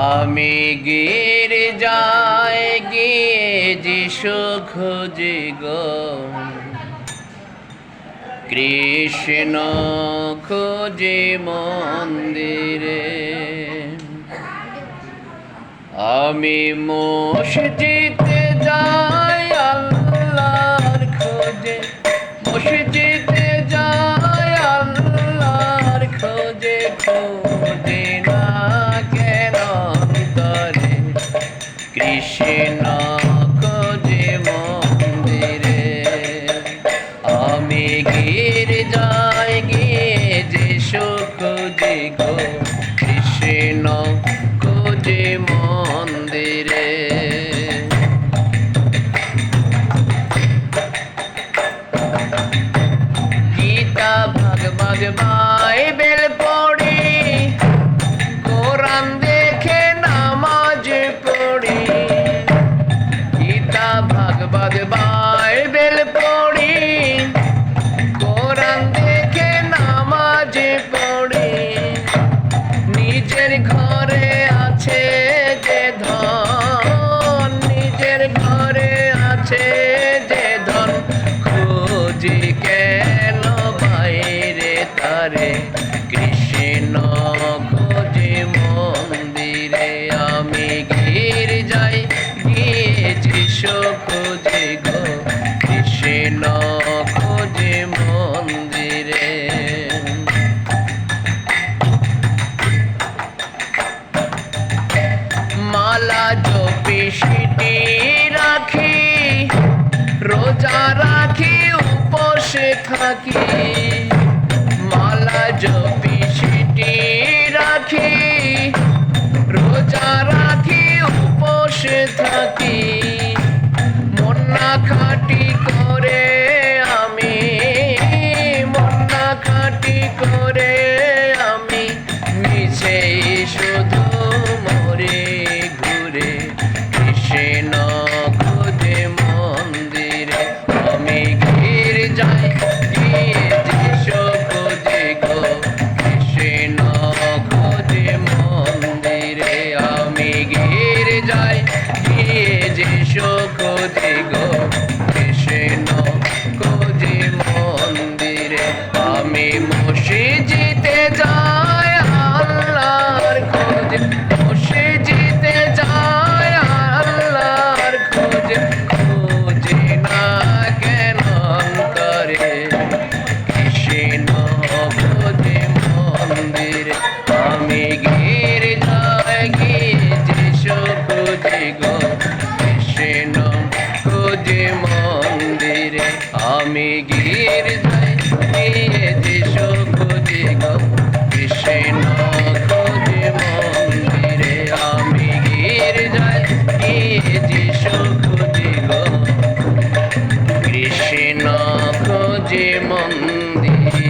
আমি গির্জায় গিয়ে যিশু খুঁজি গো, কৃষ্ণ খুঁজি মন্দিরে। আমি মসজিদে যাই আল্লাহর খোঁজে, মসজিদে যাই আল্লাহর খোঁজে, খুঁজি না কেন অন্তরে, কৃষ্ণ খোঁজে মন্দিরে। আমি গির্জায় গিয়ে যিশু খুঁজি গো, কৃষ্ণ খুঁজি মন্দিরে। গীতা ভাগবত বাইবেল পড়ি, কোরআন দেখে নামাজ পড়ি। গীতা ভাগবত বাইবেল পড়ি, কোরআন দেখে নামাজ পড়ি। নিজের ঘরে আছে যে ধন, নিজের ঘরে আছে যে ধন, খুঁজি কেন বাইরে তারে, কৃষ্ণ খুঁজি মন্দিরে। আমি গির্জায় গিয়ে যিশু খুঁজি গো, কৃষ্ণ খুঁজি মন্দিরে। মালা জপি সিটি রাখি, রোজা রাখি উপোস থাকি। মালা জপি সিটি রাখি, রোজা রাখি উপোস থাকি। মন না খাটি করে আমি, মন না খাটি করে আমি, মিছে শুধু মরে ঘুরে, কৃষ্ণ খুঁজে মন্দিরে। আমি গির্জায় গিয়ে যিশু খুঁজি গো, কৃষ্ণ খুঁজে মন্দিরে। আমি গির্জায় গিয়ে যিশু খুঁজি গো, কৃষ্ণ খুঁজি মন্দিরে। আমি মসজিদে যাই আল্লাহর খোঁজে, মসজিদে যাই আল্লাহর খোঁজে, খুঁজি না কেন অন্তরে, কৃষ্ণ খুঁজি মন্দিরে। আমি গির্জায় গিয়ে যিশু খুঁজি গো, কৃষ্ণ খুঁজি মন্দিরে। আমি গির্জায় গিয়ে যিশু খুঁজি গো, কৃষ্ণ খুঁজি মন্দিরে। আমি গির্জায় গিয়ে যিশু খুঁজি গো, কৃষ্ণ খুঁজি মন্দিরে।